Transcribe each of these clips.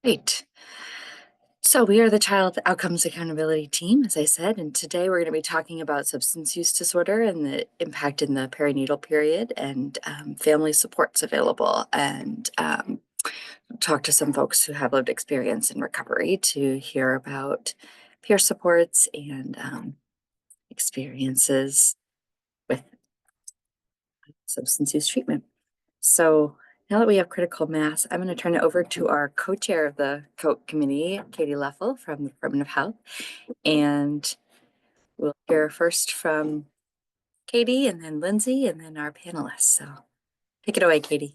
Great. So we are the Child Outcomes Accountability Team, as I said, and today we're going to be talking about substance use disorder and the impact in the perinatal period and family supports available, and talk to some folks who have lived experience in recovery to hear about peer supports and experiences with substance use treatment. So now that we have critical mass, I'm going to turn it over to our co-chair of the COAT committee, Katie Leffel from the Department of Health. And we'll hear first from Katie and then Lindsay and then our panelists. So take it away, Katie.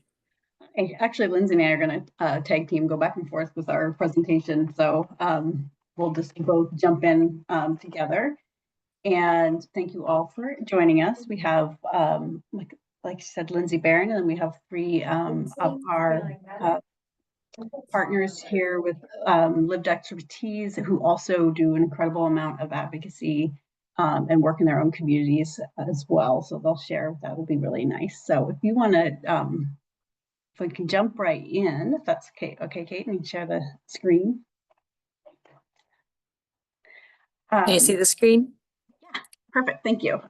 Actually, Lindsay and I are going to tag team, go back and forth with our presentation. So we'll just both jump in together. And thank you all for joining us. We have, like I said, Lindsay Barron, and we have three of our partners here with lived expertise who also do an incredible amount of advocacy and work in their own communities as well. So they'll share. That will be really nice. So if you want to, if we can jump right in, if that's okay. Okay, Kate, you can share the screen. Can you see the screen? Yeah, perfect. Thank you.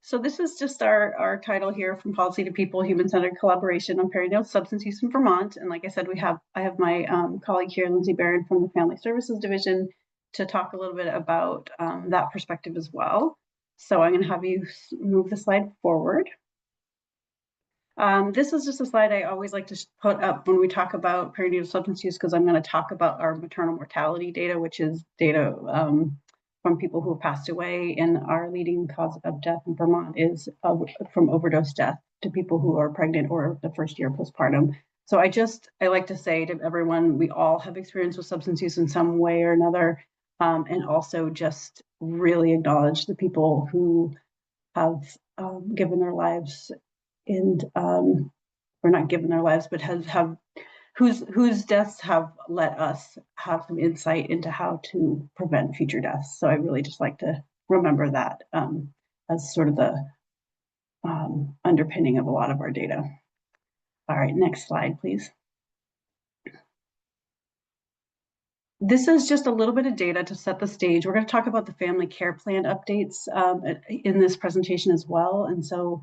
So this is just our title here, From Policy to People, Human-Centered Collaboration on Perinatal Substance Use in Vermont. And like I said, I have my colleague here, Lindsay Barron from the Family Services Division, to talk a little bit about that perspective as well. So I'm going to have you move the slide forward. This is just a slide I always like to put up when we talk about perinatal substance use, because I'm going to talk about our maternal mortality data, which is data from people who have passed away. And our leading cause of death in Vermont is from overdose death to people who are pregnant or the first year postpartum. So I like to say to everyone, we all have experience with substance use in some way or another, and also just really acknowledge the people who have given their lives and or not given their lives, but have whose deaths have let us have some insight into how to prevent future deaths. So I really just like to remember that as sort of the underpinning of a lot of our data. All right, next slide, please. This is just a little bit of data to set the stage. We're going to talk about the family care plan updates in this presentation as well. And so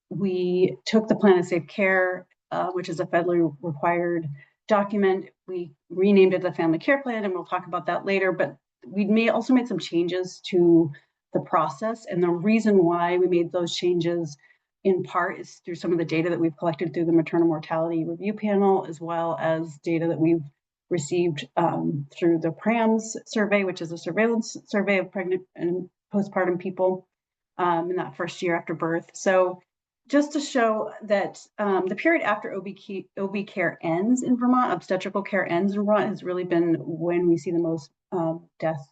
we took the Plan of Safe Care, which is a federally required document. We renamed it the Family Care Plan, and we'll talk about that later. But we also made some changes to the process. And the reason why we made those changes in part is through some of the data that we've collected through the Maternal Mortality Review Panel, as well as data that we've received through the PRAMS survey, which is a surveillance survey of pregnant and postpartum people in that first year after birth. So just to show that the period after OB care ends in Vermont, obstetrical care ends in Vermont, has really been when we see the most death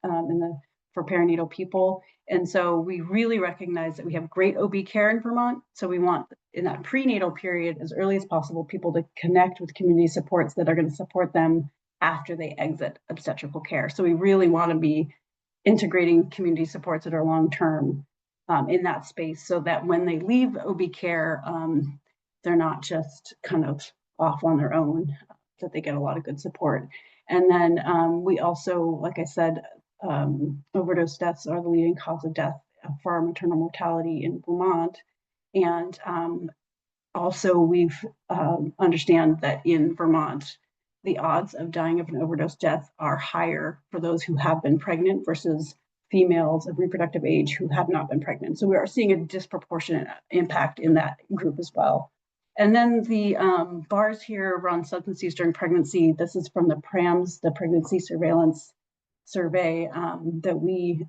for perinatal people. And so we really recognize that we have great OB care in Vermont. So we want, in that prenatal period, as early as possible, people to connect with community supports that are going to support them after they exit obstetrical care. So we really want to be integrating community supports that are long-term in that space, so that when they leave OB care, they're not just kind of off on their own, that they get a lot of good support. And then we also, like I said, overdose deaths are the leading cause of death for our maternal mortality in Vermont. And also we've understand that in Vermont, the odds of dying of an overdose death are higher for those who have been pregnant versus females of reproductive age who have not been pregnant. So we are seeing a disproportionate impact in that group as well. And then the bars here run substance use during pregnancy. This is from the PRAMS, the Pregnancy Surveillance Survey that we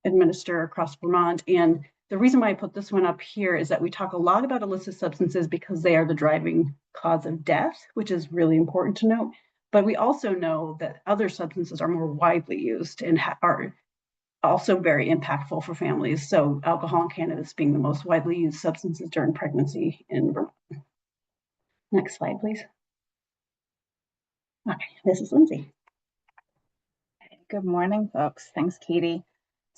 administer across Vermont. And the reason why I put this one up here is that we talk a lot about illicit substances because they are the driving cause of death, which is really important to note. But we also know that other substances are more widely used and are also very impactful for families. So alcohol and cannabis being the most widely used substances during pregnancy in Vermont. Next slide, please. Okay, this is Lindsay. Good morning, folks. Thanks, Katie.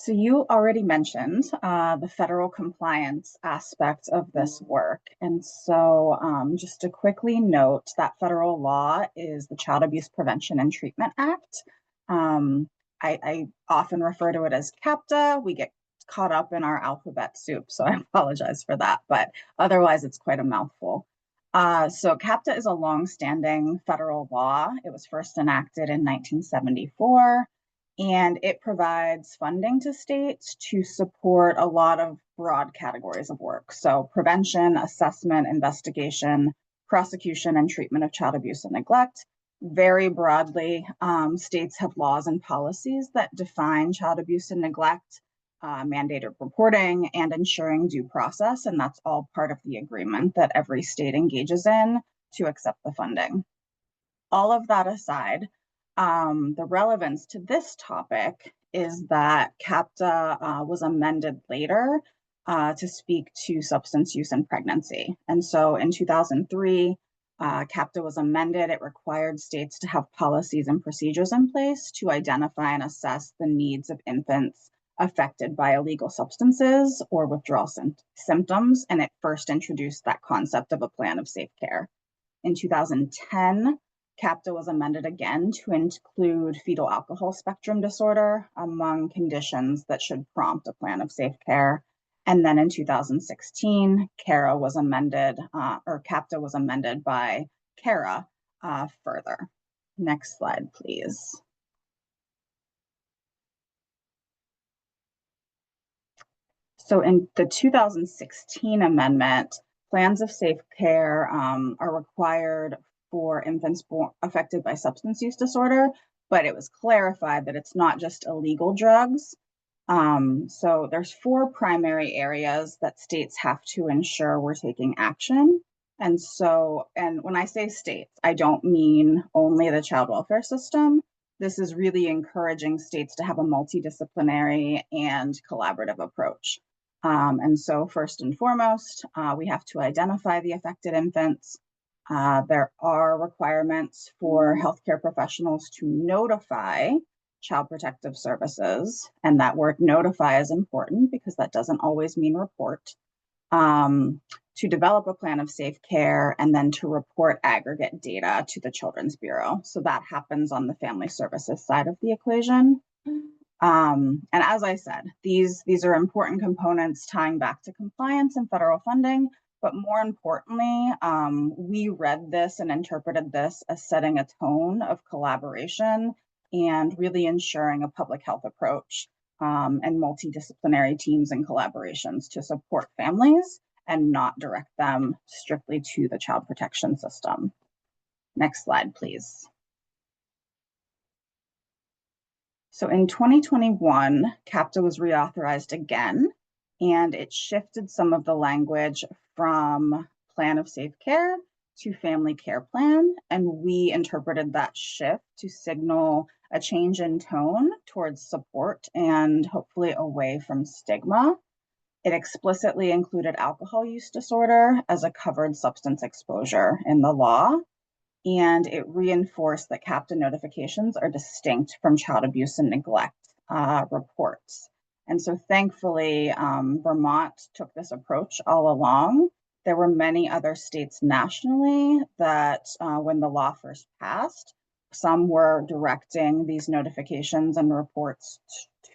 So you already mentioned the federal compliance aspect of this work. And so just to quickly note that federal law is the Child Abuse Prevention and Treatment Act. Um, I often refer to it as CAPTA. We get caught up in our alphabet soup, so I apologize for that, but otherwise it's quite a mouthful. So CAPTA is a longstanding federal law. It was first enacted in 1974, and it provides funding to states to support a lot of broad categories of work. So prevention, assessment, investigation, prosecution, and treatment of child abuse and neglect. Very broadly, states have laws and policies that define child abuse and neglect, mandated reporting, and ensuring due process. And that's all part of the agreement that every state engages in to accept the funding. All of that aside, the relevance to this topic is that CAPTA was amended later to speak to substance use and pregnancy. And so in 2003, CAPTA was amended. It required states to have policies and procedures in place to identify and assess the needs of infants affected by illegal substances or withdrawal symptoms. And it first introduced that concept of a plan of safe care. In 2010, CAPTA was amended again to include fetal alcohol spectrum disorder among conditions that should prompt a plan of safe care. And then in 2016, CARA was amended, or CAPTA was amended by CARA further. Next slide, please. So in the 2016 amendment, plans of safe care are required for infants affected by substance use disorder, but it was clarified that it's not just illegal drugs. So there's 4 primary areas that states have to ensure we're taking action. And when I say states, I don't mean only the child welfare system. This is really encouraging states to have a multidisciplinary and collaborative approach. And so first and foremost, we have to identify the affected infants. There are requirements for healthcare professionals to notify Child Protective Services, and that word notify is important because that doesn't always mean report, to develop a plan of safe care, and then to report aggregate data to the Children's Bureau. So that happens on the family services side of the equation. And as I said, these are important components tying back to compliance and federal funding. But more importantly, we read this and interpreted this as setting a tone of collaboration and really ensuring a public health approach and multidisciplinary teams and collaborations to support families and not direct them strictly to the child protection system. Next slide, please. So in 2021, CAPTA was reauthorized again, and it shifted some of the language from plan of safe care to family care plan. And we interpreted that shift to signal a change in tone towards support and hopefully away from stigma. It explicitly included alcohol use disorder as a covered substance exposure in the law. And it reinforced that CAPTA notifications are distinct from child abuse and neglect reports. And so thankfully, Vermont took this approach all along. There were many other states nationally that when the law first passed, some were directing these notifications and reports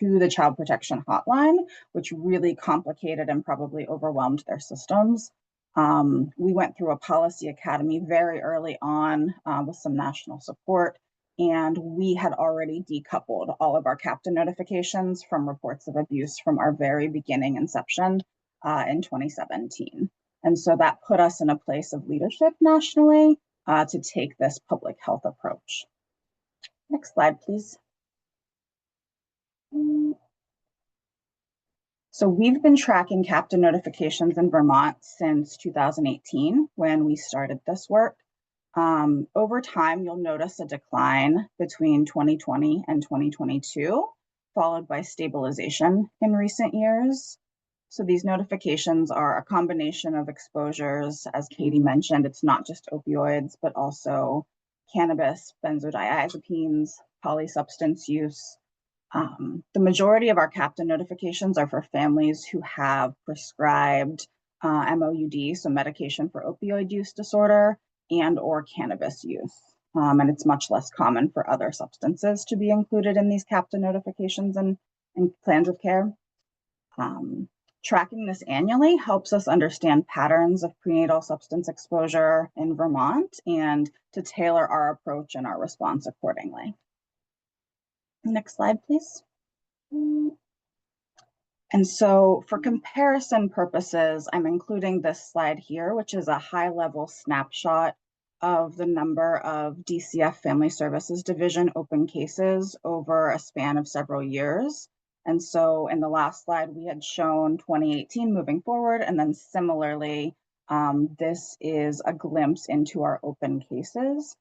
to the Child Protection Hotline, which really complicated and probably overwhelmed their systems. We went through a policy academy very early on with some national support, and we had already decoupled all of our CAPTA notifications from reports of abuse from our very beginning inception in 2017. And so that put us in a place of leadership nationally to take this public health approach. Next slide, please. So we've been tracking CAPTA notifications in Vermont since 2018 when we started this work. Over time, you'll notice a decline between 2020 and 2022, followed by stabilization in recent years. So these notifications are a combination of exposures. As Katie mentioned, it's not just opioids, but also cannabis, benzodiazepines, polysubstance use, The majority of our CAPTA notifications are for families who have prescribed MOUD, so medication for opioid use disorder, and or cannabis use. And it's much less common for other substances to be included in these CAPTA notifications and plans of care. Tracking this annually helps us understand patterns of prenatal substance exposure in Vermont and to tailor our approach and our response accordingly. Next slide, please. And so for comparison purposes, I'm including this slide here, which is a high-level snapshot of the number of DCF Family Services Division open cases over a span of several years. And so in the last slide, we had shown 2018 moving forward, and then similarly, this is a glimpse into our open cases.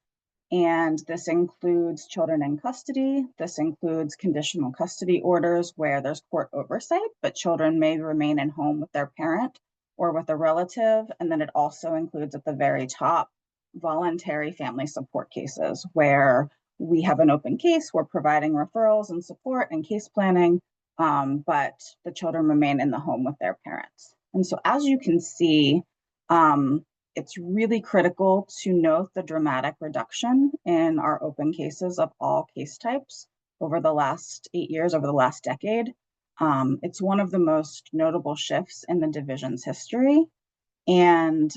And this includes children in custody. This includes conditional custody orders where there's court oversight, but children may remain in home with their parent or with a relative. And then it also includes at the very top, voluntary family support cases where we have an open case, we're providing referrals and support and case planning, but the children remain in the home with their parents. And so as you can see, it's really critical to note the dramatic reduction in our open cases of all case types over the last 8 years, over the last decade. It's one of the most notable shifts in the division's history. And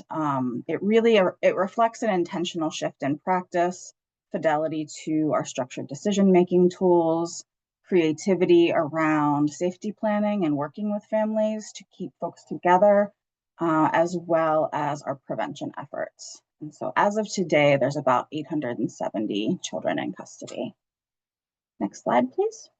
it reflects an intentional shift in practice, fidelity to our structured decision-making tools, creativity around safety planning and working with families to keep folks together, as well as our prevention efforts. And so as of today, there's about 870 children in custody. Next slide, please.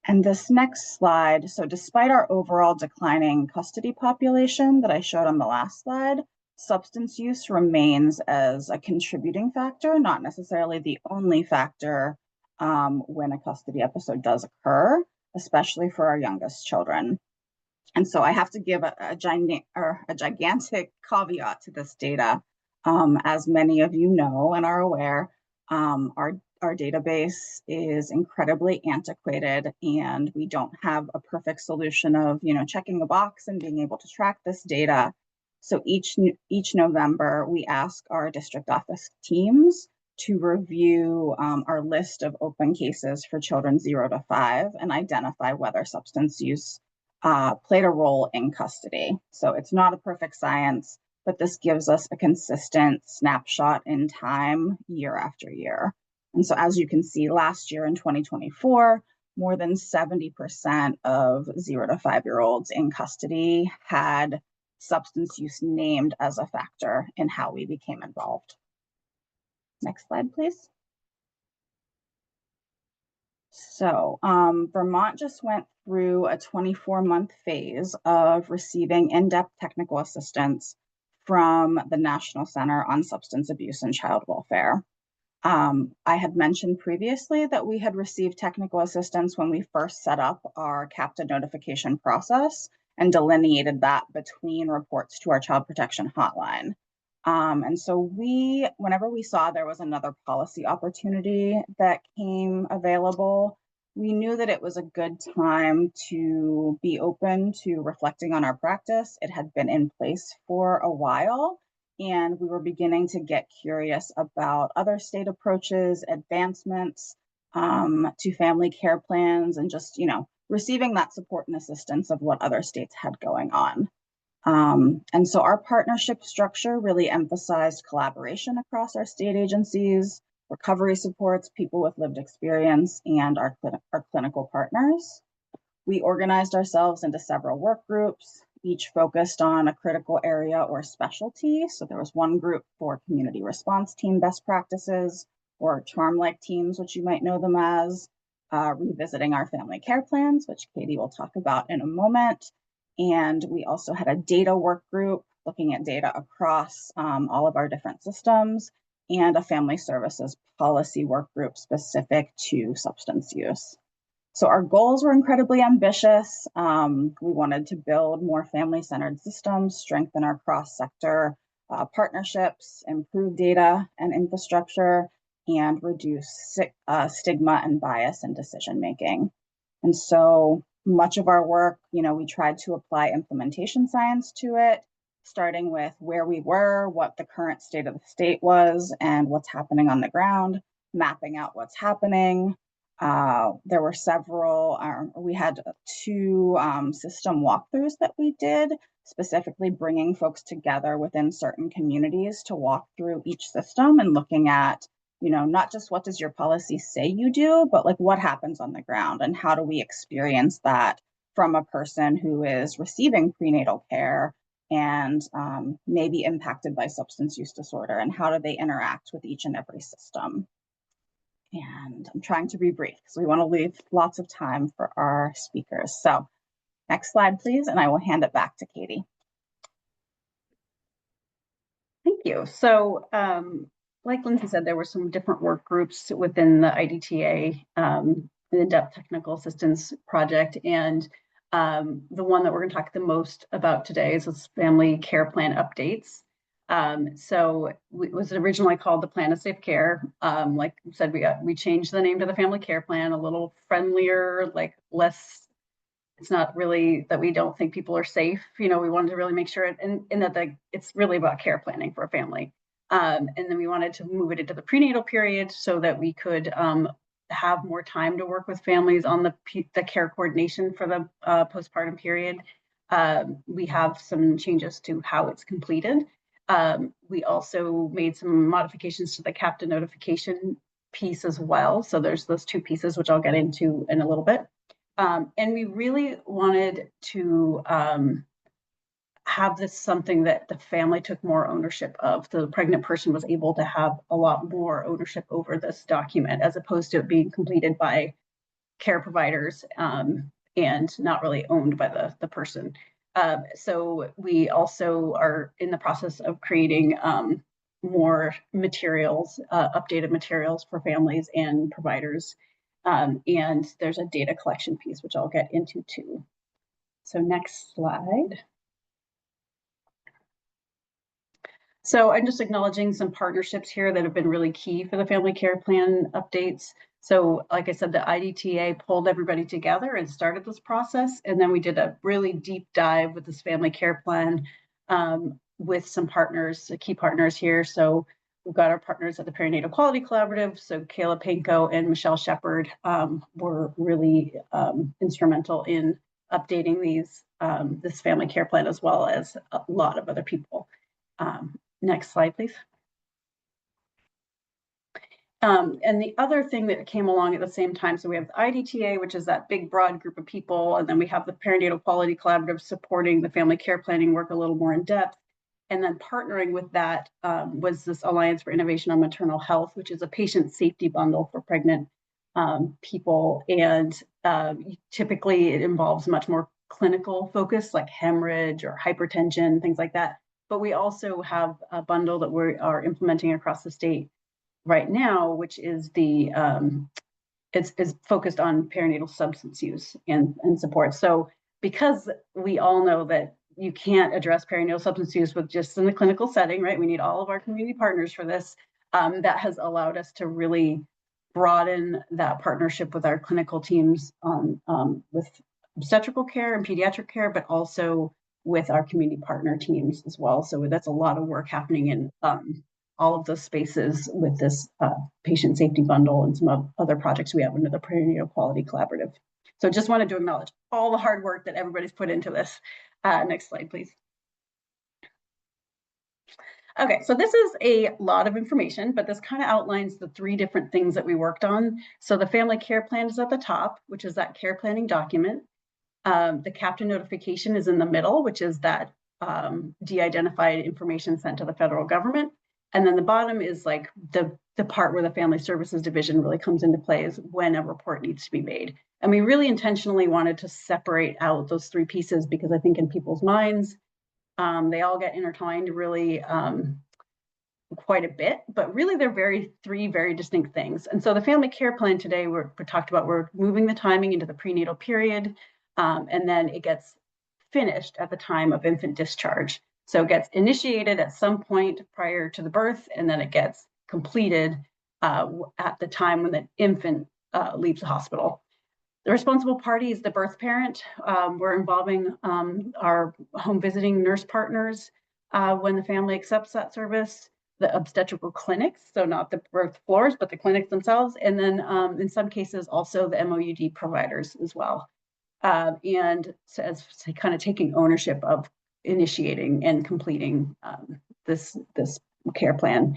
And this next slide, so despite our overall declining custody population that I showed on the last slide, substance use remains as a contributing factor, not necessarily the only factor when a custody episode does occur, especially for our youngest children. And so I have to give a gigantic caveat to this data. As many of you know and are aware, our database is incredibly antiquated, and we don't have a perfect solution of checking a box and being able to track this data. So each November, we ask our district office teams to review our list of open cases for children 0 to 5 and identify whether substance use played a role in custody. So it's not a perfect science, but this gives us a consistent snapshot in time year after year. And so as you can see, last year in 2024, more than 70% of 0 to 5-year-olds in custody had substance use named as a factor in how we became involved. Next slide, please. So Vermont just went through a 24-month phase of receiving in-depth technical assistance from the National Center on Substance Abuse and Child Welfare. I had mentioned previously that we had received technical assistance when we first set up our CAPTA notification process and delineated that between reports to our child protection hotline. And so whenever we saw there was another policy opportunity that came available, we knew that it was a good time to be open to reflecting on our practice. It had been in place for a while, and we were beginning to get curious about other state approaches, advancements to family care plans, and just, receiving that support and assistance of what other states had going on. And so our partnership structure really emphasized collaboration across our state agencies, recovery supports, people with lived experience, and our clinical partners. We organized ourselves into several work groups, each focused on a critical area or specialty. So there was one group for community response team best practices, or charm-like teams, which you might know them as, revisiting our family care plans, which Katie will talk about in a moment. And we also had a data work group looking at data across all of our different systems, and a family services policy work group specific to substance use. So our goals were incredibly ambitious. We wanted to build more family-centered systems, strengthen our cross-sector partnerships, improve data and infrastructure, and reduce stigma and bias in decision making. And so much of our work, we tried to apply implementation science to it, starting with where we were, what the current state of the state was, and what's happening on the ground, mapping out what's happening. There were we had 2 system walkthroughs that we did, specifically bringing folks together within certain communities to walk through each system and looking at, not just what does your policy say you do, but like what happens on the ground and how do we experience that from a person who is receiving prenatal care and maybe impacted by substance use disorder, and how do they interact with each and every system. And I'm trying to be brief because we want to leave lots of time for our speakers. So next slide, please, and I will hand it back to Katie. Thank you. So like Lindsay said, there were some different work groups within the IDTA, the In-Depth Technical Assistance Project. And the one that we're going to talk the most about today is this family care plan updates. So it was originally called the Plan of Safe Care. Like I said, we changed the name to the Family Care Plan, a little friendlier, like less. It's not really that we don't think people are safe. We wanted to really make sure, and that it's really about care planning for a family. And then we wanted to move it into the prenatal period so that we could have more time to work with families on the care coordination for the postpartum period. We have some changes to how it's completed. We also made some modifications to the captain notification piece as well. So there's those 2 pieces, which I'll get into in a little bit. And we really wanted to have this something that the family took more ownership of. The pregnant person was able to have a lot more ownership over this document, as opposed to it being completed by care providers and not really owned by the person. So we also are in the process of creating more materials, updated materials for families and providers. And there's a data collection piece, which I'll get into too. So next slide. So I'm just acknowledging some partnerships here that have been really key for the family care plan updates. So like I said, the IDTA pulled everybody together and started this process. And then we did a really deep dive with this family care plan with some partners, key partners here. So we've got our partners at the Perinatal Quality Collaborative. So Kayla Panko and Michelle Shepard were really instrumental in updating this family care plan, as well as a lot of other people. Next slide, please. And the other thing that came along at the same time, so we have the IDTA, which is that big, broad group of people, and then we have the Perinatal Quality Collaborative supporting the family care planning work a little more in depth. And then partnering with that was this Alliance for Innovation on Maternal Health, which is a patient safety bundle for pregnant people. And typically it involves much more clinical focus, like hemorrhage or hypertension, things like that. But we also have a bundle that we are implementing across the state right now, which is it's focused on perinatal substance use and support. So because we all know that you can't address perinatal substance use with just in the clinical setting, right? We need all of our community partners for this. That has allowed us to really broaden that partnership with our clinical teams with obstetrical care and pediatric care, but also with our community partner teams as well. So that's a lot of work happening in all of those spaces with this patient safety bundle and some other projects we have under the Perinatal Quality Collaborative. So just wanted to acknowledge all the hard work that everybody's put into this. Next slide, please. Okay, so this is a lot of information, but this kind of outlines the 3 different things that we worked on. So the family care plan is at the top, which is that care planning document. The captain notification is in the middle, which is that de-identified information sent to the federal government. And then the bottom is like the part where the Family Services Division really comes into play, is when a report needs to be made. And we really intentionally wanted to separate out those 3 pieces, because I think in people's minds, they all get intertwined really quite a bit, but really they're 3 very distinct things. And so the family care plan today, we talked about, we're moving the timing into the prenatal period, and then it gets finished at the time of infant discharge. So it gets initiated at some point prior to the birth, and then it gets completed at the time when the infant leaves the hospital. The responsible party is the birth parent. We're involving our home visiting nurse partners when the family accepts that service, the obstetrical clinics, so not the birth floors, but the clinics themselves, and then in some cases also the MOUD providers as well. And so as kind of taking ownership of initiating and completing this care plan.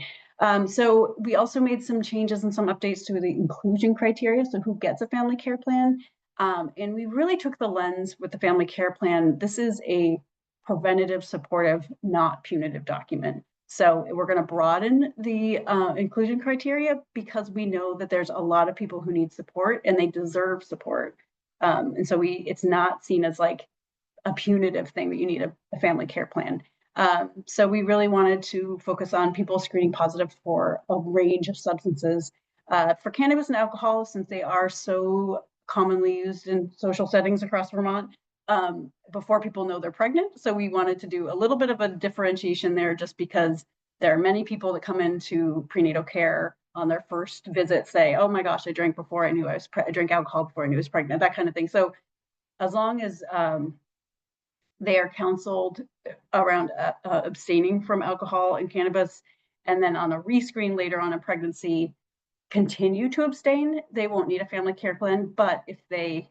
So we also made some changes and some updates to the inclusion criteria, so who gets a family care plan. And we really took the lens with the family care plan. This is a preventative, supportive, not punitive document. So we're going to broaden the inclusion criteria because we know that there's a lot of people who need support and they deserve support. And so it's not seen as like a punitive thing that you need a family care plan. So we really wanted to focus on people screening positive for a range of substances. For cannabis and alcohol, since they are so commonly used in social settings across Vermont, before people know they're pregnant. So we wanted to do a little bit of a differentiation there just because there are many people that come into prenatal care on their first visit say, oh my gosh, I drank before I knew I drank alcohol before I knew I was pregnant, that kind of thing. So as long as they are counseled around abstaining from alcohol and cannabis, and then on a rescreen later on in pregnancy, continue to abstain, they won't need a family care plan. But if they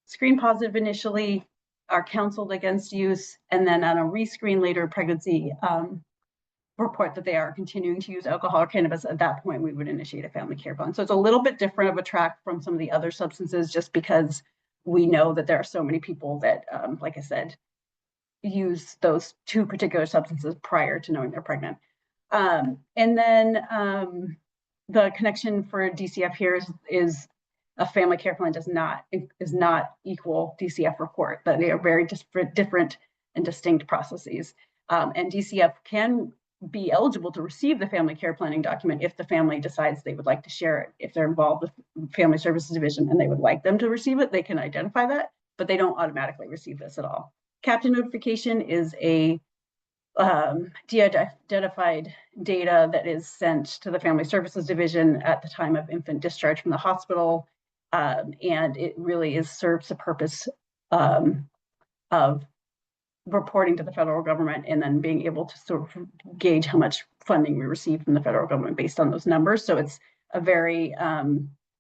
screen positive initially, are counseled against use, and then on a rescreen later in pregnancy, report that they are continuing to use alcohol or cannabis, at that point we would initiate a family care plan. So it's a little bit different of a track from some of the other substances, just because we know that there are so many people that, like I said, use those two particular substances prior to knowing they're pregnant. And then the connection for DCF here is a family care plan is not equal DCF report, but they are very different and distinct processes. And DCF can be eligible to receive the family care planning document if the family decides they would like to share it. If they're involved with Family Services Division and they would like them to receive it, they can identify that, but they don't automatically receive this at all. Captain notification is a de-identified data that is sent to the Family Services Division at the time of infant discharge from the hospital, and it really serves the purpose of reporting to the federal government and then being able to sort of gauge how much funding we receive from the federal government based on those numbers. So it's a very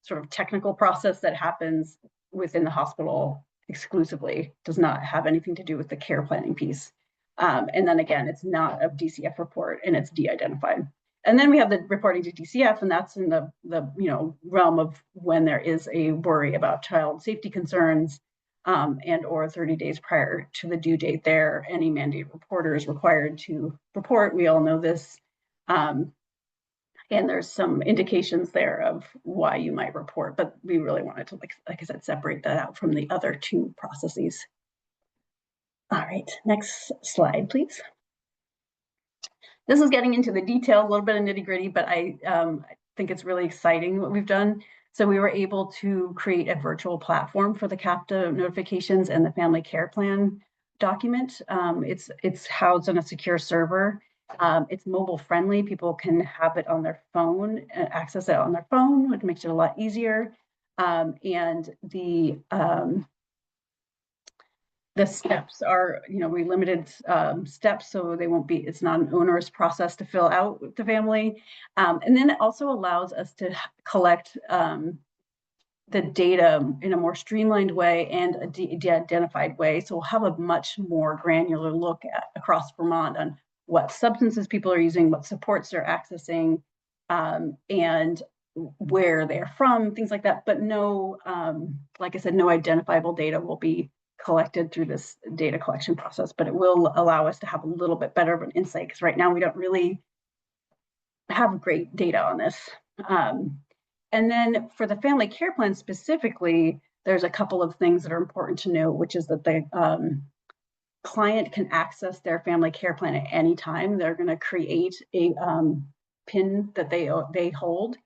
sort of technical process that happens within the hospital exclusively, does not have anything to do with the care planning piece. And then again, it's not a DCF report and it's de-identified. And then we have the reporting to DCF, and that's in the realm of when there is a worry about child safety concerns, and or 30 days prior to the due date there, any mandated reporter is required to report. We all know this. And there's some indications there of why you might report, but we really wanted to, like I said, separate that out from the other two processes. All right, next slide, please. This is getting into the detail, a little bit of nitty gritty, but I think it's really exciting what we've done. So we were able to create a virtual platform for the CAPTA notifications and the family care plan document. It's housed on a secure server. It's mobile friendly. People can have it on their phone, access it on their phone, which makes it a lot easier. And the steps are, we limited steps, so they won't be, it's not an onerous process to fill out with the family. And then it also allows us to collect the data in a more streamlined way and a de-identified way. So we'll have a much more granular look across Vermont on what substances people are using, what supports they're accessing, and where they're from, things like that. But no, like I said, no identifiable data will be collected through this data collection process, but it will allow us to have a little bit better of an insight, because right now we don't really have great data on this. And then for the family care plan specifically, there's a couple of things that are important to note, which is that the client can access their family care plan at any time. They're going to create a PIN that they hold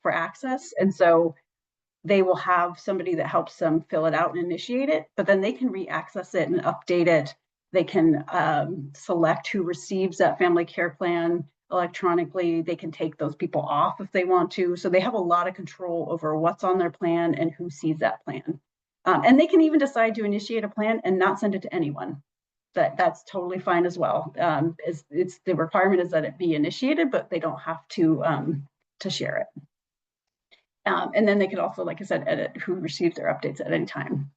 for access. And so they will have somebody that helps them fill it out and initiate it, but then they can re-access it and update it. They can select who receives that family care plan electronically. They can take those people off if they want to. So they have a lot of control over what's on their plan and who sees that plan. And they can even decide to initiate a plan and not send it to anyone. That's totally fine as well. It's the requirement is that it be initiated, but they don't have to share it. And then they can also, like I said, edit who receives their updates at any time.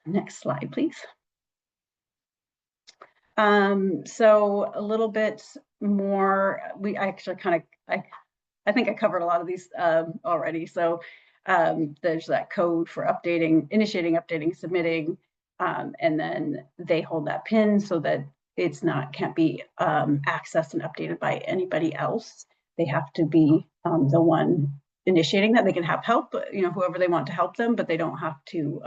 Next slide, please. So a little bit more, I actually I think I covered a lot of these already. So there's that code for updating, initiating, updating, submitting, and then they hold that pin so that can't be accessed and updated by anybody else. They have to be the one initiating that. They can have help, whoever they want to help them, but they don't have to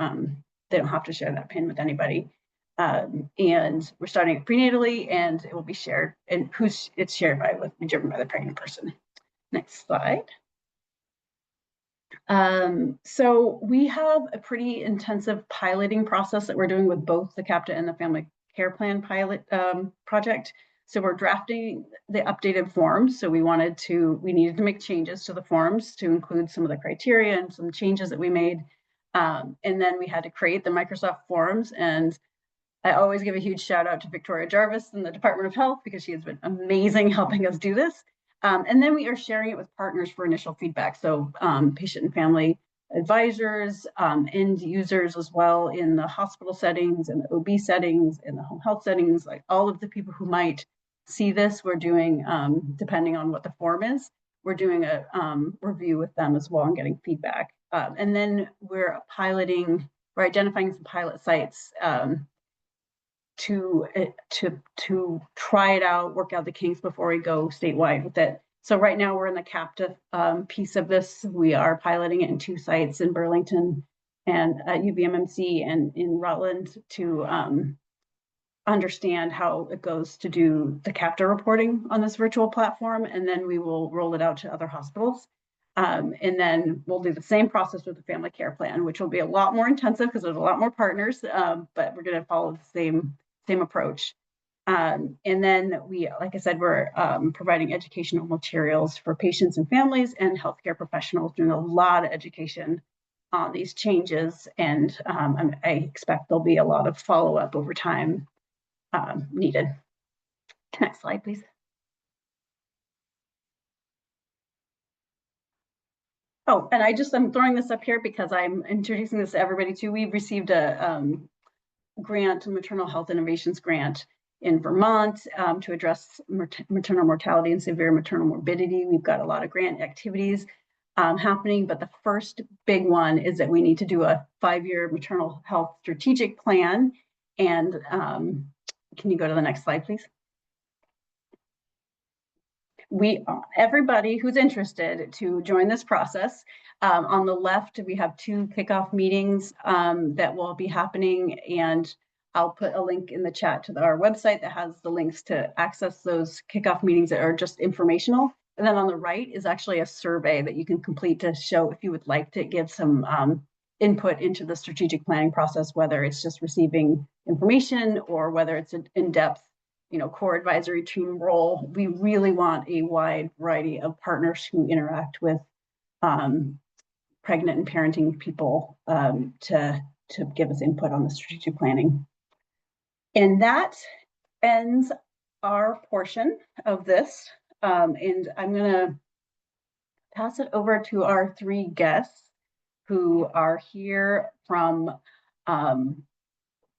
share that pin with anybody. And we're starting it prenatally, and it will be shared, and who's it's shared by will be driven by the pregnant person. Next slide. So we have a pretty intensive piloting process that we're doing with both the CAPTA and the Family Care Plan pilot project. So we're drafting the updated forms. So we needed to make changes to the forms to include some of the criteria and some changes that we made. And then we had to create the Microsoft forms, and I always give a huge shout out to Victoria Jarvis in the Department of Health because she has been amazing helping us do this. And then we are sharing it with partners for initial feedback. So patient and family advisors, end users as well in the hospital settings and the OB settings and the home health settings, like all of the people who might see this, we're doing, depending on what the form is, we're doing a review with them as well and getting feedback. And then we're identifying some pilot sites to try it out, work out the kinks before we go statewide with it. So right now we're in the CAPTA piece of this. We are piloting it in 2 sites in Burlington and at UVMMC and in Rutland to understand how it goes to do the CAPTA reporting on this virtual platform. And then we will roll it out to other hospitals. And then we'll do the same process with the family care plan, which will be a lot more intensive because there's a lot more partners, but we're going to follow the same approach. And then like I said, we're providing educational materials for patients and families and healthcare professionals, doing a lot of education on these changes. And I expect there'll be a lot of follow-up over time needed. Next slide, please. Oh, and I'm throwing this up here because I'm introducing this to everybody too. We've received a grant, a maternal health innovations grant in Vermont to address maternal mortality and severe maternal morbidity. We've got a lot of grant activities happening, but the first big one is that we need to do a 5-year maternal health strategic plan. And can you go to the next slide, please? Everybody who's interested to join this process, on the left, we have 2 kickoff meetings that will be happening, and I'll put a link in the chat to our website that has the links to access those kickoff meetings that are just informational. And then on the right is actually a survey that you can complete to show if you would like to give some input into the strategic planning process, whether it's just receiving information or whether it's an in-depth core advisory team role. We really want a wide variety of partners who interact with pregnant and parenting people to give us input on the strategic planning. And that ends our portion of this. And I'm going to pass it over to our 3 guests who are here from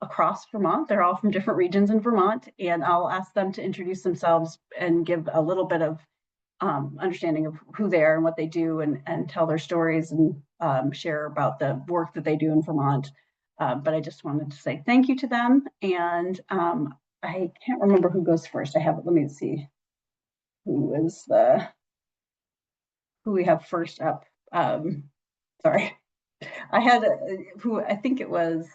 across Vermont. They're all from different regions in Vermont, and I'll ask them to introduce themselves and give a little bit of understanding of who they are and what they do, and tell their stories and share about the work that they do in Vermont. But I just wanted to say thank you to them, and I can't remember who goes first. I have it. Let me see who we have first up. Sorry, I had who I think it was.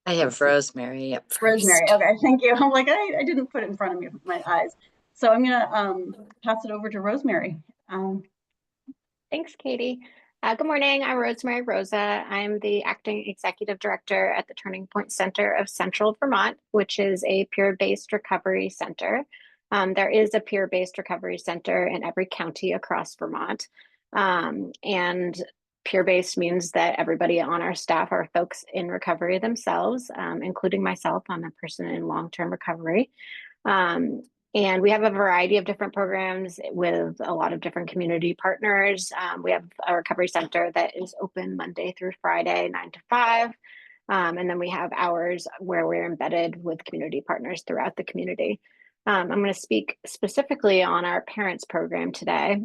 I have Rosemary up first. Rosemary, okay, thank you. I'm like, I didn't put it in front of me with my eyes. So I'm gonna pass it over to Rosemary. Thanks, Katie. Good morning, I'm Rosemary Rosa. I'm the Acting Executive Director at the Turning Point Center of Central Vermont, which is a peer-based recovery center. There is a peer-based recovery center in every county across Vermont. And peer-based means that everybody on our staff are folks in recovery themselves, including myself. I'm a person in long-term recovery. And we have a variety of different programs with a lot of different community partners. We have a recovery center that is open Monday through Friday, 9 to 5. And then we have hours where we're embedded with community partners throughout the community. I'm going to speak specifically on our parents program today.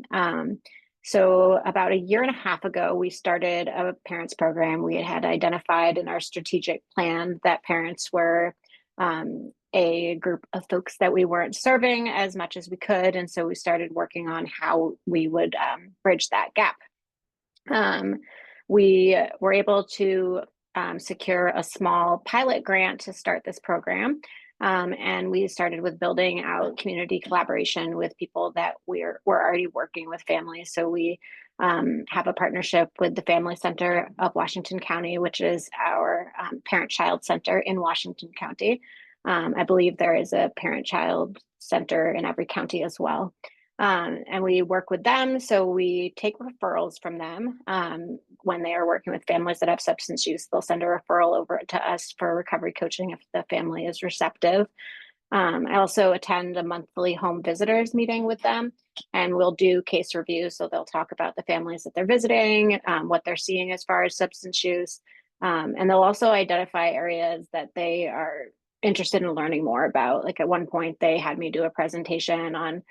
So about a year and a half ago, we started a parents program. We had identified in our strategic plan that parents were a group of folks that we weren't serving as much as we could. And so we started working on how we would bridge that gap. We were able to secure a small pilot grant to start this program. And we started with building out community collaboration with people that we're already working with families. So we have a partnership with the Family Center of Washington County, which is our parent-child center in Washington County. I believe there is a parent-child center in every county as well. And we work with them. So we take referrals from them. When they are working with families that have substance use, they'll send a referral over to us for recovery coaching if the family is receptive. I also attend a monthly home visitors meeting with them, and we'll do case reviews. So they'll talk about the families that they're visiting, what they're seeing as far as substance use. And they'll also identify areas that they are interested in learning more about. Like at one point, they had me do a presentation on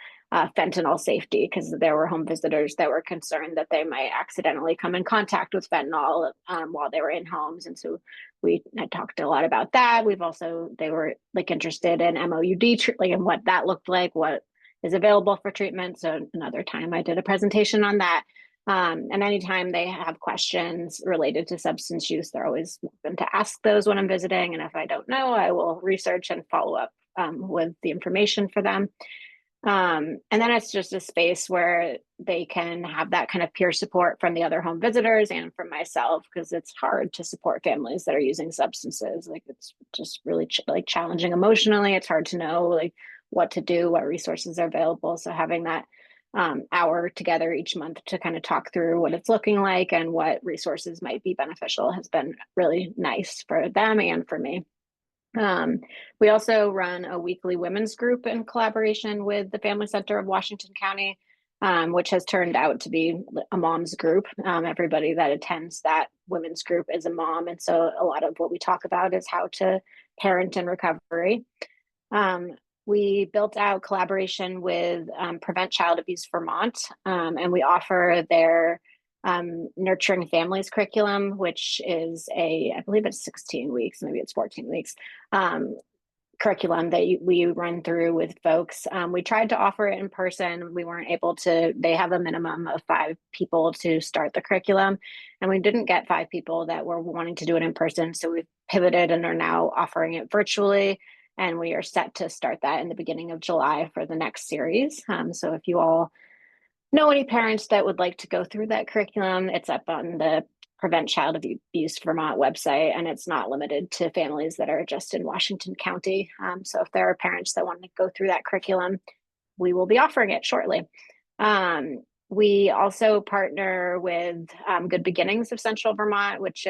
fentanyl safety because there were home visitors that were concerned that they might accidentally come in contact with fentanyl while they were in homes. And so we had talked a lot about that. They were like interested in MOUD, like and what that looked like, what is available for treatment. So another time I did a presentation on that. And anytime they have questions related to substance use, they're always welcome to ask those when I'm visiting. And if I don't know, I will research and follow up with the information for them. And then it's just a space where they can have that kind of peer support from the other home visitors and from myself, because it's hard to support families that are using substances. Like it's just really like challenging emotionally. It's hard to know like what to do, what resources are available. So having that hour together each month to kind of talk through what it's looking like and what resources might be beneficial has been really nice for them and for me. We also run a weekly women's group in collaboration with the Family Center of Washington County, which has turned out to be a mom's group. Everybody that attends that women's group is a mom. And so a lot of what we talk about is how to parent in recovery. We built out collaboration with Prevent Child Abuse Vermont, and we offer their Nurturing Families curriculum, which is I believe it's 16 weeks, maybe it's 14 weeks, curriculum that we run through with folks. We tried to offer it in person. We weren't able to. They have a minimum of 5 people to start the curriculum, and we didn't get 5 people that were wanting to do it in person. So we've pivoted and are now offering it virtually. And we are set to start that in the beginning of July for the next series. So if you all know any parents that would like to go through that curriculum, it's up on the Prevent Child Abuse Vermont website, and it's not limited to families that are just in Washington County. So if there are parents that want to go through that curriculum, we will be offering it shortly. We also partner with Good Beginnings of Central Vermont, which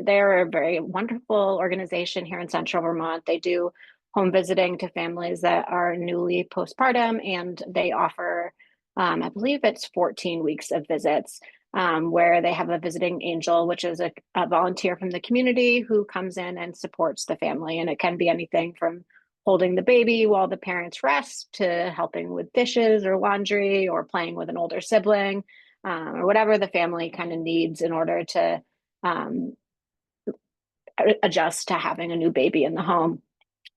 they're a very wonderful organization here in Central Vermont. They do home visiting to families that are newly postpartum, and they offer, I believe it's 14 weeks of visits, where they have a visiting angel, which is a volunteer from the community who comes in and supports the family. And it can be anything from holding the baby while the parents rest to helping with dishes or laundry or playing with an older sibling, or whatever the family kind of needs in order to adjust to having a new baby in the home.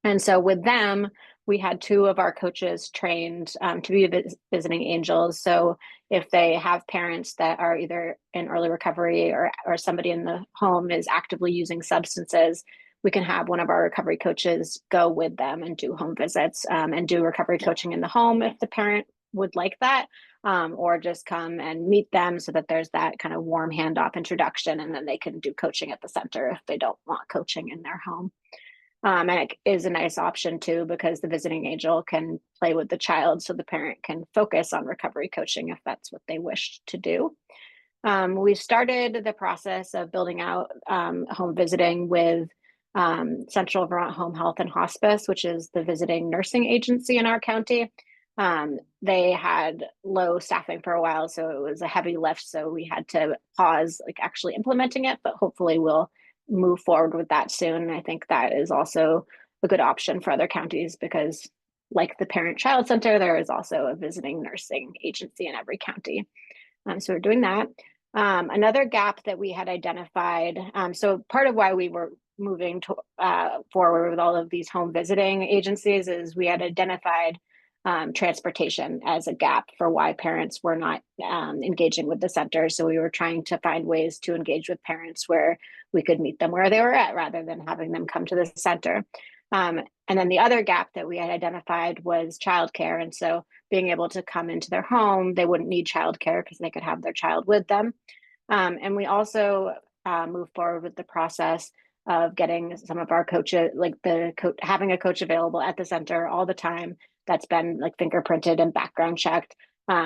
And so with them, we had 2 of our coaches trained to be visiting angels. So if they have parents that are either in early recovery or somebody in the home is actively using substances, we can have one of our recovery coaches go with them and do home visits and do recovery coaching in the home if the parent would like that, or just come and meet them so that there's that kind of warm handoff introduction, and then they can do coaching at the center if they don't want coaching in their home. And it is a nice option too, because the visiting angel can play with the child so the parent can focus on recovery coaching if that's what they wish to do. We've started the process of building out home visiting with Central Vermont Home Health and Hospice, which is the visiting nursing agency in our county. They had low staffing for a while, so it was a heavy lift. So we had to pause like actually implementing it, but hopefully we'll move forward with that soon. I think that is also a good option for other counties because, like the Parent Child Center, there is also a visiting nursing agency in every county. So we're doing that. Another gap that we had identified, so part of why we were moving forward with all of these home visiting agencies is we had identified transportation as a gap for why parents were not engaging with the center. So we were trying to find ways to engage with parents where we could meet them where they were at rather than having them come to the center. And then the other gap that we had identified was childcare. And so being able to come into their home, they wouldn't need childcare because they could have their child with them. And we also moved forward with the process of getting some of our coaches, like having a coach available at the center all the time that's been like fingerprinted and background checked,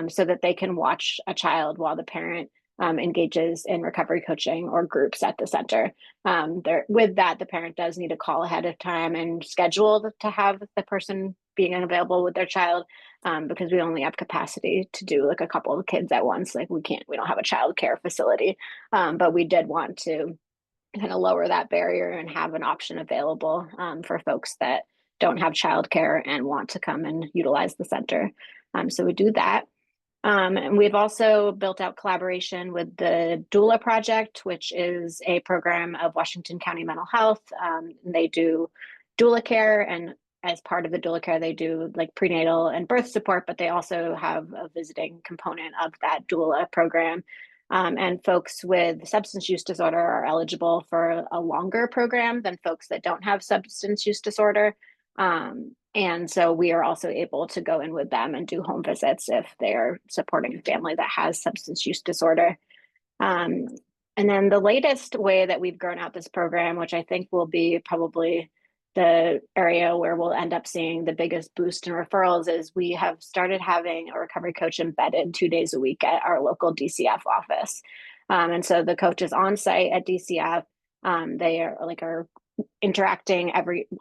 so that they can watch a child while the parent engages in recovery coaching or groups at the center. With that, the parent does need to call ahead of time and schedule to have the person being unavailable with their child, because we only have capacity to do like a couple of kids at once. Like we don't have a child care facility, but we did want to kind of lower that barrier and have an option available for folks that don't have childcare and want to come and utilize the center. So we do that. And we've also built out collaboration with the Doula Project, which is a program of Washington County Mental Health. They do doula care, and as part of the doula care, they do like prenatal and birth support, but they also have a visiting component of that doula program. And folks with substance use disorder are eligible for a longer program than folks that don't have substance use disorder. And so we are also able to go in with them and do home visits if they're supporting a family that has substance use disorder. And then the latest way that we've grown out this program, which I think will be probably the area where we'll end up seeing the biggest boost in referrals, is we have started having a recovery coach embedded 2 days a week at our local DCF office. And so the coach is on site at DCF. They are interacting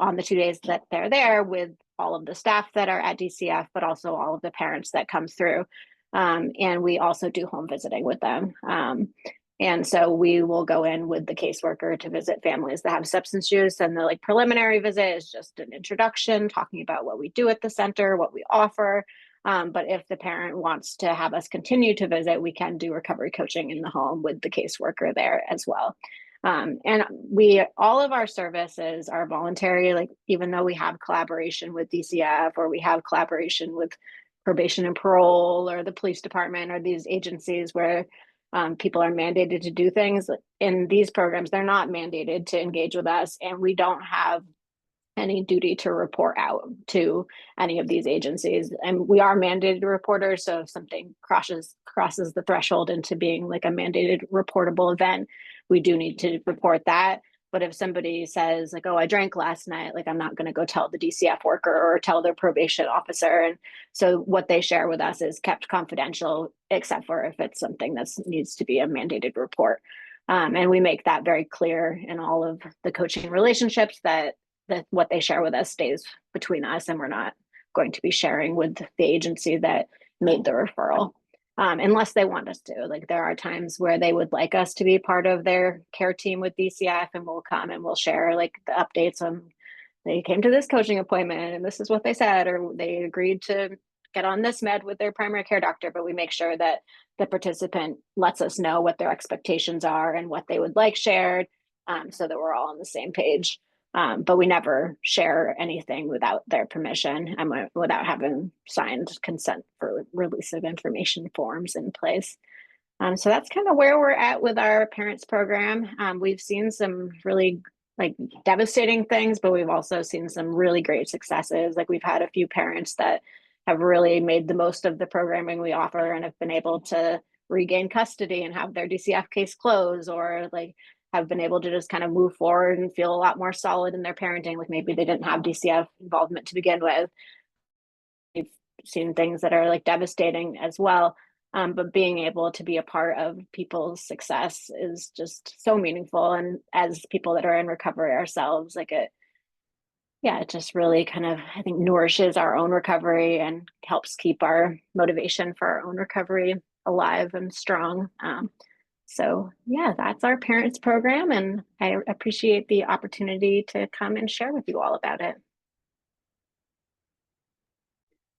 on the 2 days that they're there with all of the staff that are at DCF, but also all of the parents that come through. And we also do home visiting with them. And so we will go in with the caseworker to visit families that have substance use. And the like preliminary visit is just an introduction, talking about what we do at the center, what we offer. But if the parent wants to have us continue to visit, we can do recovery coaching in the home with the caseworker there as well. And all of our services are voluntary, like even though we have collaboration with DCF or we have collaboration with probation and parole or the police department or these agencies where people are mandated to do things. In these programs, they're not mandated to engage with us, and we don't have any duty to report out to any of these agencies. And we are mandated reporters, so if something crosses the threshold into being like a mandated reportable event, we do need to report that. But if somebody says like, oh, I drank last night, like I'm not going to go tell the DCF worker or tell their probation officer. And so what they share with us is kept confidential, except for if it's something that needs to be a mandated report. And we make that very clear in all of the coaching relationships that what they share with us stays between us, and we're not going to be sharing with the agency that made the referral. Unless they want us to. Like there are times where they would like us to be part of their care team with DCF, and we'll come and we'll share like the updates on they came to this coaching appointment and this is what they said, or they agreed to get on this med with their primary care doctor. But we make sure that the participant lets us know what their expectations are and what they would like shared, so that we're all on the same page. But we never share anything without their permission and without having signed consent for release of information forms in place. So that's kind of where we're at with our parents program. We've seen some really like devastating things, but we've also seen some really great successes. Like we've had a few parents that have really made the most of the programming we offer and have been able to regain custody and have their DCF case close, or like have been able to just kind of move forward and feel a lot more solid in their parenting. Like maybe they didn't have DCF involvement to begin with. We've seen things that are like devastating as well. But being able to be a part of people's success is just so meaningful. And as people that are in recovery ourselves, like it just really kind of, I think, nourishes our own recovery and helps keep our motivation for our own recovery alive and strong. So yeah, that's our parents program, and I appreciate the opportunity to come and share with you all about it.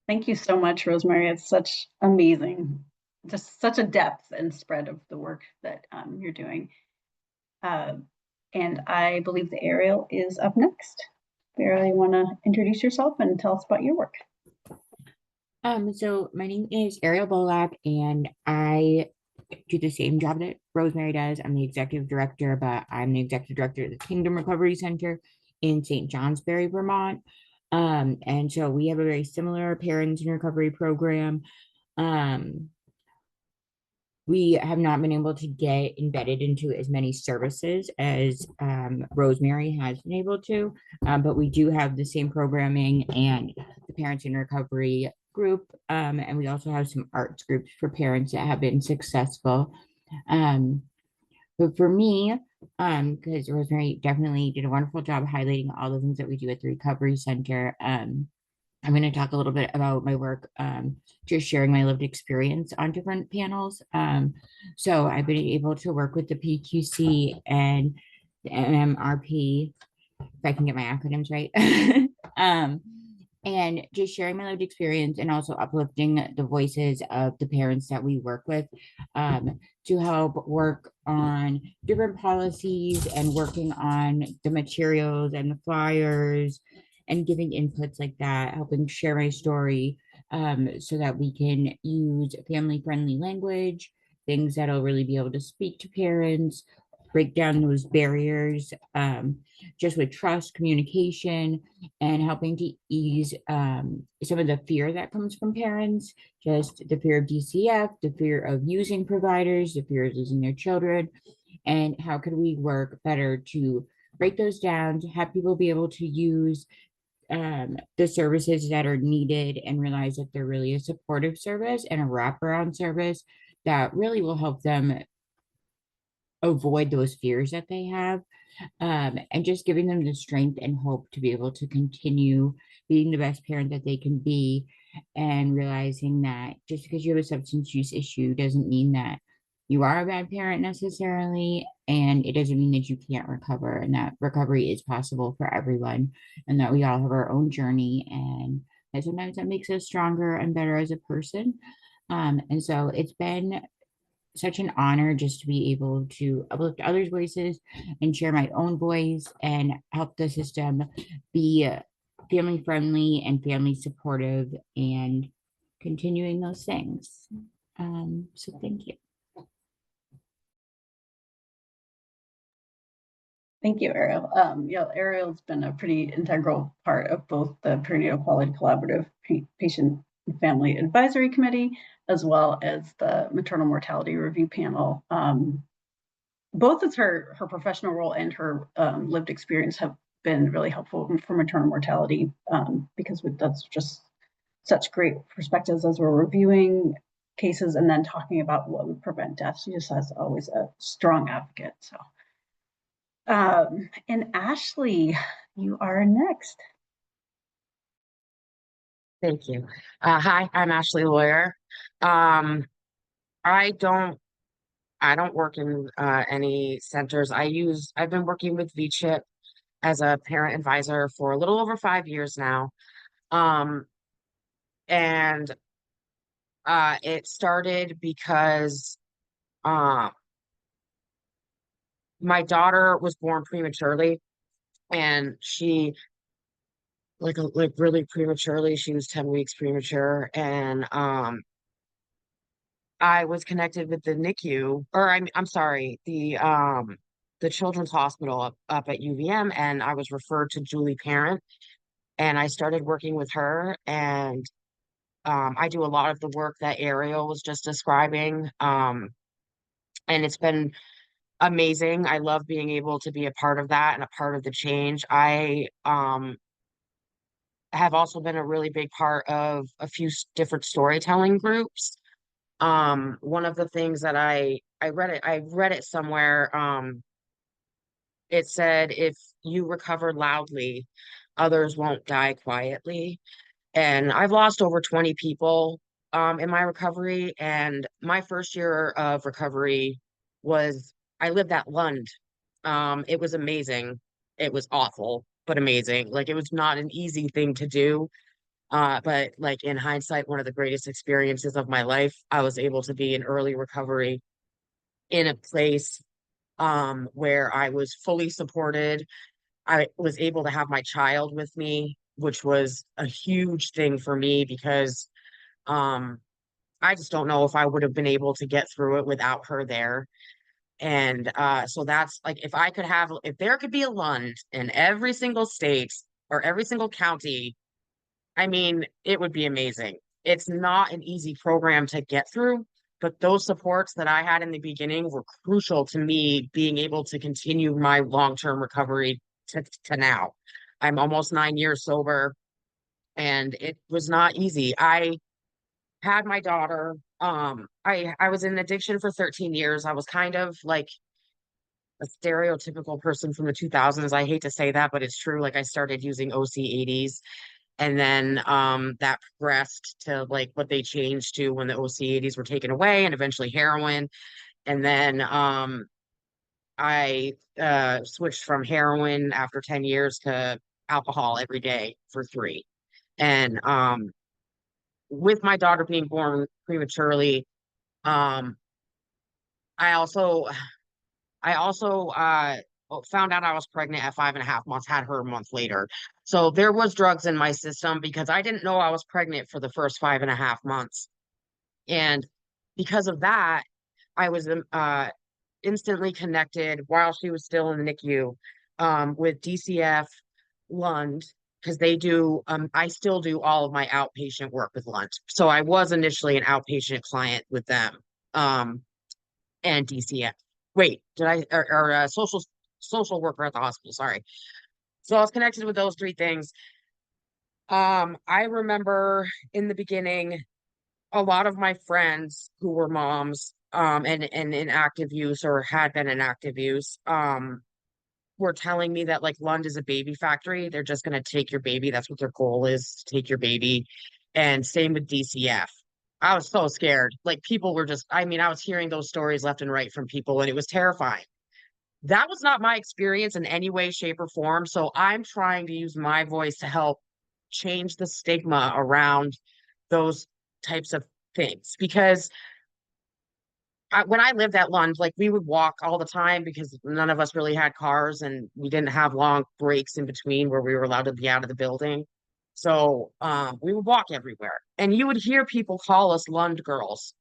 Thank you so much, Rosemary. It's such amazing, just such a depth and spread of the work that you're doing. And I believe the Ariel is up next. Ariel, you want to introduce yourself and tell us about your work? So my name is Ariel Bolak, and I do the same job that Rosemary does. I'm the executive director, but I'm the executive director of the Kingdom Recovery Center in St. Johnsbury, Vermont. And so we have a very similar parents in recovery program. We have not been able to get embedded into as many services as Rosemary has been able to, but we do have the same programming and the Parents in Recovery group, and we also have some arts groups for parents that have been successful. But for me, because Rosemary definitely did a wonderful job highlighting all the things that we do at the Recovery Center, I'm going to talk a little bit about my work, just sharing my lived experience on different panels. So I've been able to work with the PQC and the MMRP, if I can get my acronyms right. And just sharing my lived experience and also uplifting the voices of the parents that we work with, to help work on different policies and working on the materials and the flyers and giving inputs like that, helping share my story, so that we can use family-friendly language, things that'll really be able to speak to parents, break down those barriers, just with trust, communication, and helping to ease some of the fear that comes from parents, just the fear of DCF, the fear of using providers, the fear of losing their children, and how could we work better to break those down, to have people be able to use the services that are needed and realize that they're really a supportive service and a wraparound service that really will help them avoid those fears that they have, and just giving them the strength and hope to be able to continue being the best parent that they can be, and realizing that just because you have a substance use issue doesn't mean that you are a bad parent necessarily, and it doesn't mean that you can't recover, and that recovery is possible for everyone, and that we all have our own journey, and that sometimes that makes us stronger and better as a person. And so it's been such an honor just to be able to uplift others' voices and share my own voice and help the system be family friendly and family supportive and continuing those things. So thank you. Thank you, Ariel. Yeah, Ariel's been a pretty integral part of both the Perinatal Quality Collaborative Patient and Family Advisory Committee, as well as the Maternal Mortality Review Panel. Both as her professional role and her lived experience have been really helpful for maternal mortality, because that's just such great perspectives as we're reviewing cases and then talking about what would prevent death. She just has always a strong advocate. So. And Ashley, you are next. Thank you. Hi, I'm Ashley Lawyer. Um, I don't work in any centers. I've been working with VCHIP as a parent advisor for a little over 5 years now. And it started because uh, my daughter was born prematurely, and she like really prematurely. She was 10 weeks premature, and I was connected with the NICU, or I'm sorry, the Children's Hospital up at UVM, and I was referred to Julie Parent, and I started working with her, and I do a lot of the work that Ariel was just describing, and it's been amazing. I love being able to be a part of that and a part of the change. I have also been a really big part of a few different storytelling groups. One of the things that I read it somewhere. It said if you recover loudly, others won't die quietly. And I've lost over 20 people in my recovery. And my first year of recovery was, I lived at Lund. It was amazing. It was awful, but amazing. Like, it was not an easy thing to do. But like, in hindsight, one of the greatest experiences of my life. I was able to be in early recovery in a place where I was fully supported. I was able to have my child with me, which was a huge thing for me because um, I just don't know if I would have been able to get through it without her there. And so that's like, if there could be a Lund in every single state or every single county, I mean, it would be amazing. It's not an easy program to get through, but those supports that I had in the beginning were crucial to me being able to continue my long-term recovery to now. I'm almost 9 years sober, and it was not easy. I had my daughter. I was in addiction for 13 years. I was kind of like a stereotypical person from the 2000s. I hate to say that, but it's true. Like, I started using OC80s, and then that progressed to like what they changed to when the OC80s were taken away, and eventually heroin. And then I switched from heroin after 10 years to alcohol every day for 3. And with my daughter being born prematurely, um, I also I also found out I was pregnant at 5.5 months, had her a month later. So there was drugs in my system because I didn't know I was pregnant for the first 5.5 months. And because of that, I was instantly connected while she was still in the NICU with DCF, Lund, because I still do all of my outpatient work with Lund. So I was initially an outpatient client with them. And DCF. Wait, did I or social worker at the hospital? Sorry. So I was connected with those 3 things. I remember in the beginning, a lot of my friends who were moms, and in active use or had been in active use, were telling me that like Lund is a baby factory. They're just going to take your baby. That's what their goal is, to take your baby. And same with DCF. I was so scared. Like, people were just, I mean, I was hearing those stories left and right from people, and it was terrifying. That was not my experience in any way, shape, or form. So I'm trying to use my voice to help change the stigma around those types of things. Because when I lived at Lund, like, we would walk all the time because none of us really had cars, and we didn't have long breaks in between where we were allowed to be out of the building. So we would walk everywhere, and you would hear people call us Lund girls.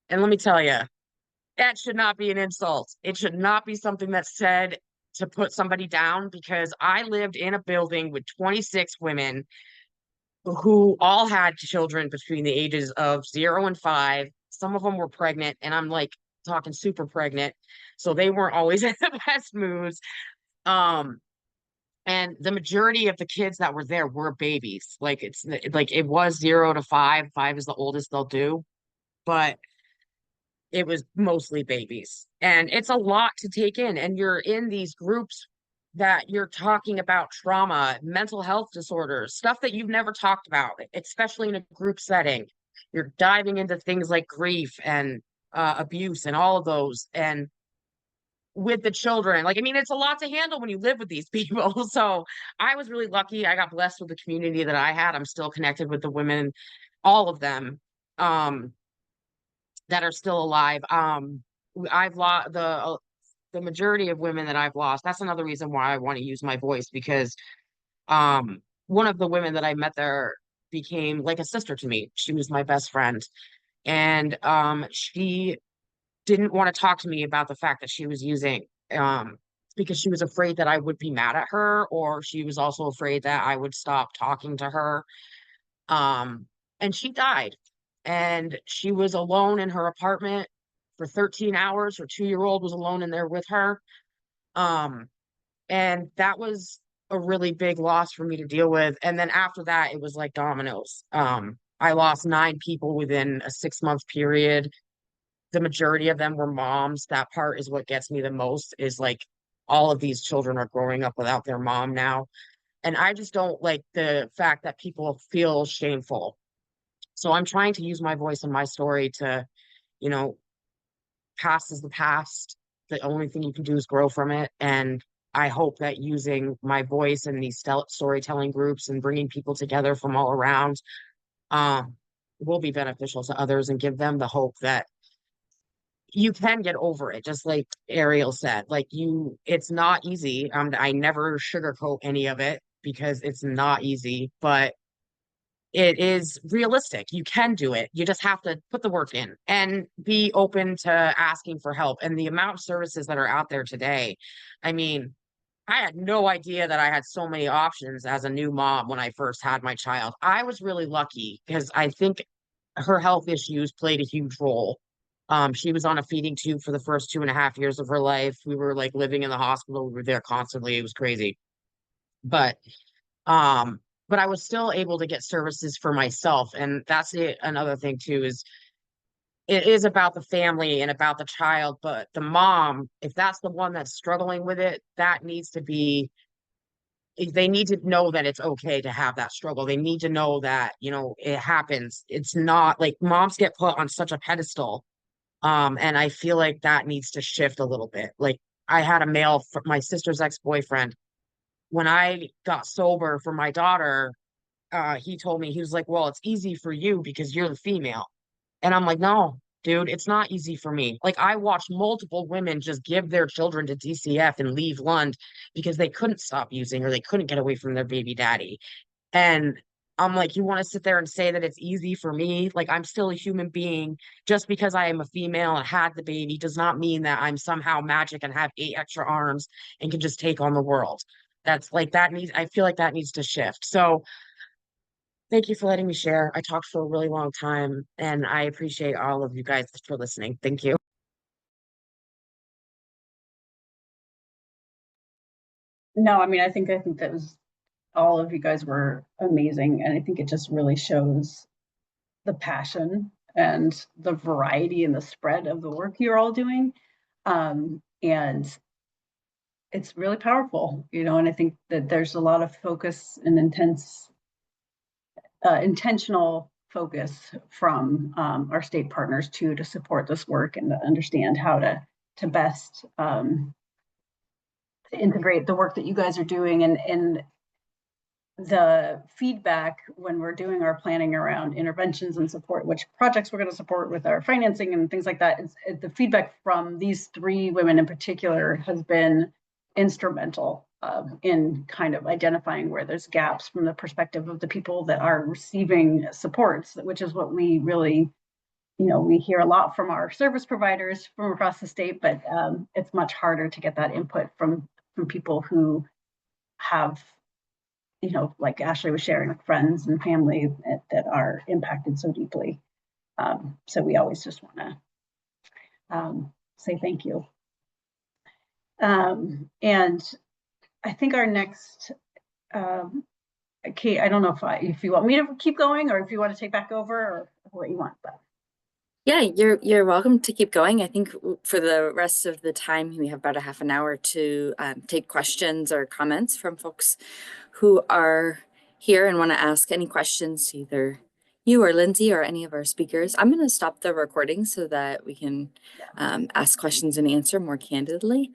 And let me tell you, that should not be an insult. It should not be something that's said to put somebody down, because I lived in a building with 26 women who all had children between the ages of 0 and 5. Some of them were pregnant, and I'm like talking super pregnant. So they weren't always in the best moods. Um, and the majority of the kids that were there were babies. Like, it's like it was 0 to 5. 5 is the oldest they'll do, but it was mostly babies. And it's a lot to take in. And you're in these groups that you're talking about trauma, mental health disorders, stuff that you've never talked about, especially in a group setting. You're diving into things like grief and abuse and all of those. And with the children, like, I mean, it's a lot to handle when you live with these people. So I was really lucky. I got blessed with the community that I had. I'm still connected with the women, all of them. That are still alive. I've lost the majority of women that I've lost. That's another reason why I want to use my voice, because one of the women that I met there became like a sister to me. She was my best friend, and she didn't want to talk to me about the fact that she was using, because she was afraid that I would be mad at her, or she was also afraid that I would stop talking to her. Um, and she died, and she was alone in her apartment for 13 hours. Her 2-year-old was alone in there with her. And that was a really big loss for me to deal with. And then after that, it was like dominoes. I lost 9 people within a 6-month period. The majority of them were moms. That part is what gets me the most, is like all of these children are growing up without their mom now. And I just don't like the fact that people feel shameful. So I'm trying to use my voice and my story to, you know, past is the past. The only thing you can do is grow from it. And I hope that using my voice in these storytelling groups and bringing people together from all around um, will be beneficial to others and give them the hope that you can get over it. Just like Ariel said, like it's not easy. I never sugarcoat any of it because it's not easy, but it is realistic. You can do it. You just have to put the work in and be open to asking for help. And the amount of services that are out there today, I mean, I had no idea that I had so many options as a new mom when I first had my child. I was really lucky because I think her health issues played a huge role. She was on a feeding tube for the first 2.5 years of her life. We were like living in the hospital. We were there constantly. It was crazy. But um, but I was still able to get services for myself. And that's it. Another thing too is it is about the family and about the child, but the mom, if that's the one that's struggling with it, that needs to be, they need to know that it's okay to have that struggle. They need to know that, it happens. It's not like moms get put on such a pedestal. And I feel like that needs to shift a little bit. Like I had a male, my sister's ex-boyfriend, when I got sober for my daughter, he told me, he was like, well, it's easy for you because you're the female. And I'm like, no, dude, it's not easy for me. Like I watched multiple women just give their children to DCF and leave Lund because they couldn't stop using or they couldn't get away from their baby daddy. And I'm like, you want to sit there and say that it's easy for me? Like I'm still a human being. Just because I am a female and had the baby does not mean that I'm somehow magic and have 8 extra arms and can just take on the world. That's like I feel like that needs to shift. So thank you for letting me share. I talked for a really long time and I appreciate all of you guys for listening. Thank you. No, I mean, I think that was all of you guys were amazing. And I think it just really shows the passion and the variety and the spread of the work you're all doing. And it's really powerful, and I think that there's a lot of focus and intentional focus from our state partners too, to support this work and to understand how to best to integrate the work that you guys are doing. And the feedback when we're doing our planning around interventions and support, which projects we're going to support with our financing and things like that, the feedback from these 3 women in particular has been instrumental in kind of identifying where there's gaps from the perspective of the people that are receiving supports, which is what we really, we hear a lot from our service providers from across the state, but it's much harder to get that input from people who have, like Ashley was sharing, with friends and family that are impacted so deeply. So we always just want to say thank you. And I think our next, Kate, I don't know if you want me to keep going or if you want to take back over or what you want, but. Yeah, you're welcome to keep going. I think for the rest of the time, we have about a half an hour to take questions or comments from folks who are here and want to ask any questions to either you or Lindsay or any of our speakers. I'm going to stop the recording so that we can ask questions and answer more candidly.